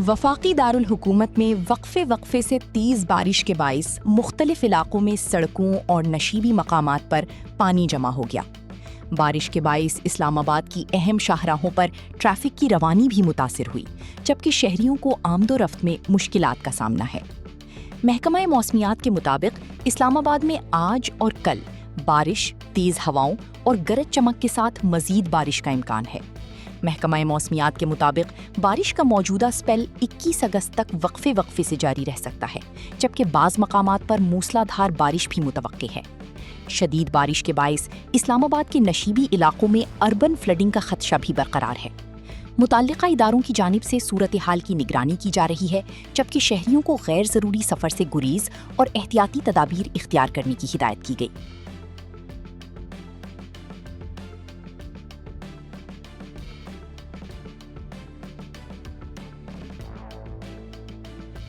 وفاقی دارالحکومت میں وقفے سے تیز بارش کے باعث مختلف علاقوں میں سڑکوں اور نشیبی مقامات پر پانی جمع ہو گیا۔ بارش کے باعث اسلام آباد کی اہم شاہراہوں پر ٹریفک کی روانی بھی متاثر ہوئی، جبکہ شہریوں کو آمد و رفت میں مشکلات کا سامنا ہے۔ محکمہ موسمیات کے مطابق اسلام آباد میں آج اور کل بارش، تیز ہواؤں اور گرج چمک کے ساتھ مزید بارش کا امکان ہے۔ محکمہ موسمیات کے مطابق بارش کا موجودہ اسپیل 21 اگست تک وقفے سے جاری رہ سکتا ہے، جبکہ بعض مقامات پر موسلا دھار بارش بھی متوقع ہے۔ شدید بارش کے باعث اسلام آباد کے نشیبی علاقوں میں اربن فلڈنگ کا خدشہ بھی برقرار ہے۔ متعلقہ اداروں کی جانب سے صورتحال کی نگرانی کی جا رہی ہے، جبکہ شہریوں کو غیر ضروری سفر سے گریز اور احتیاطی تدابیر اختیار کرنے کی ہدایت کی گئی۔